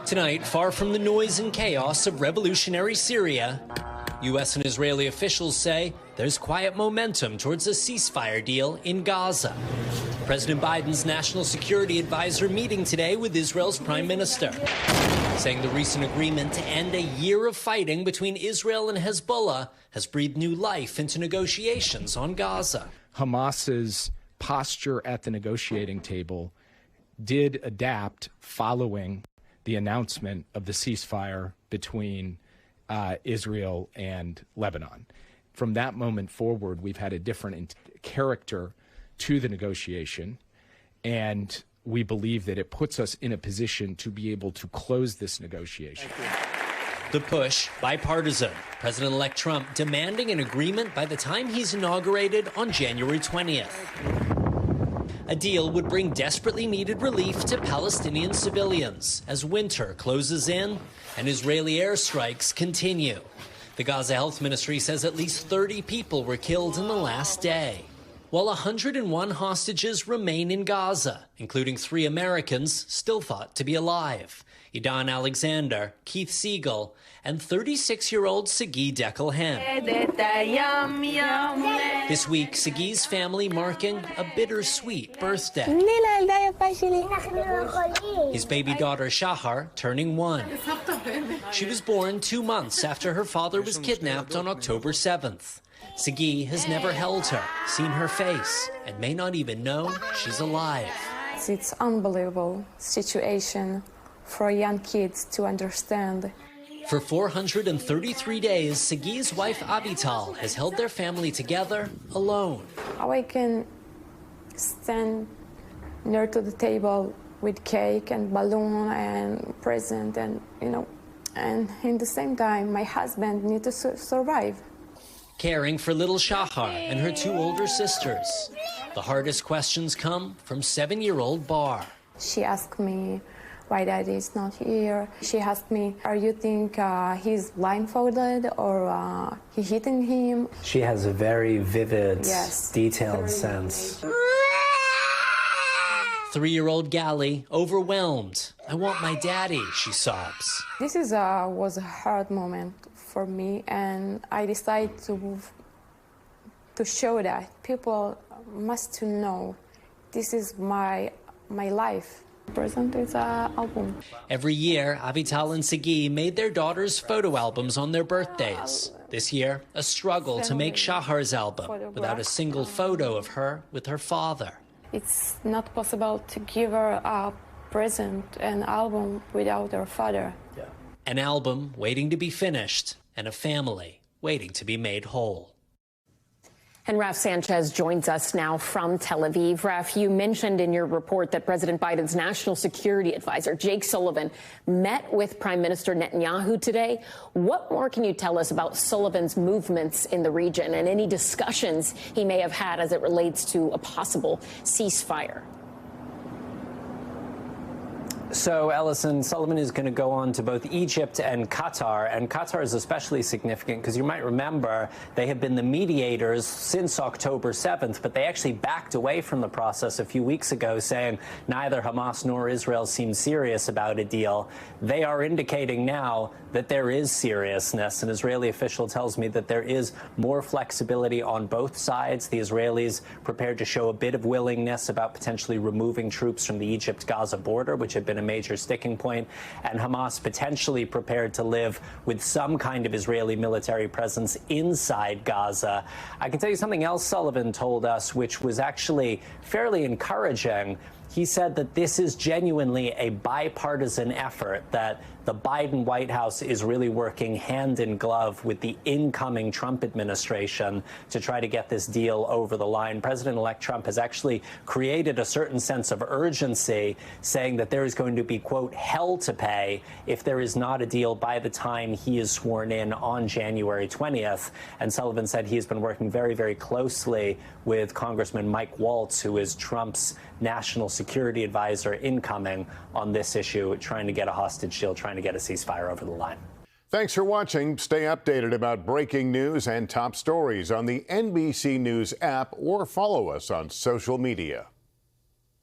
Tonight, far from the noise and chaos of revolutionary Syria, U.S. and Israeli officials say there's quiet momentum towards a ceasefire deal in Gaza. President Biden's national security advisor meeting today with Israel's prime minister, saying the recent agreement to end a year of fighting between Israel and Hezbollah has breathed new life into negotiations on Gaza. Hamas's posture at the negotiating table did adapt following the announcement of the ceasefire between Israel and Lebanon. From that moment forward, we've had a different character to the negotiation, and we believe that it puts us in a position to be able to close this negotiation. The push, bipartisan. President-elect Trump demanding an agreement by the time he's inaugurated on January 20th. A deal would bring desperately needed relief to Palestinian civilians as winter closes in and Israeli airstrikes continue. The Gaza Health Ministry says at least 30 people were killed in the last day, while 101 hostages remain in Gaza, including 3 Americans still thought to be alive: Idan Alexander, Keith Siegel, and 36-year-old Sagi Dekelhen. This week, Sagi's family marking a bittersweet birthday. His baby daughter Shahar turning 1. She was born 2 months after her father was kidnapped on October 7th. Sagi has never held her, seen her face, and may not even know she's alive. It's an unbelievable situation for young kids to understand. For 433 days, Sagi's wife Avital has held their family together alone. I can stand near to the table with cake and balloon and present, and and in the same time, my husband needs to survive. Caring for little Shahar and her 2 older sisters. The hardest questions come from 7-year-old Bar. She asked me why Daddy is not here. She asked me, "Are you think he's blindfolded or he hitting him?" She has a very vivid, detailed very sense. 3-year-old Gali, overwhelmed. "I want my daddy," she sobs. This was a hard moment for me, and I decided to show that people must know this is my life. Present is an album. Every year, Avital and Sagi made their daughters' photo albums on their birthdays. This year, a struggle to make Shahar's album without a single photo of her with her father. It's not possible to give her a present, an album without her father. Yeah. An album waiting to be finished and a family waiting to be made whole. And Raf Sanchez joins us now from Tel Aviv. Raf, you mentioned in your report that President Biden's national security advisor, Jake Sullivan, met with Prime Minister Netanyahu today. What more can you tell us about Sullivan's movements in the region and any discussions he may have had as it relates to a possible ceasefire? So, Ellison, Sullivan is going to go on to both Egypt and Qatar is especially significant because you might remember they have been the mediators since October 7th, but they actually backed away from the process a few weeks ago, saying neither Hamas nor Israel seem serious about a deal. They are indicating now that there is seriousness. An Israeli official tells me that there is more flexibility on both sides. The Israelis prepared to show a bit of willingness about potentially removing troops from the Egypt-Gaza border, which had been a major sticking point, and Hamas potentially prepared to live with some kind of Israeli military presence inside Gaza. I can tell you something else Sullivan told us, which was actually fairly encouraging. He said that this is genuinely a bipartisan effort, that the Biden White House is really working hand in glove with the incoming Trump administration to try to get this deal over the line. President-elect Trump has actually created a certain sense of urgency, saying that there is going to be, quote, hell to pay if there is not a deal by the time he is sworn in on January 20th. And Sullivan said he has been working very, very closely with Congressman Mike Waltz, who is Trump's national security advisor incoming on this issue, trying to get a hostage deal, trying to get a ceasefire over the line. Thanks for watching. Stay updated about breaking news and top stories on the NBC News app or follow us on social media.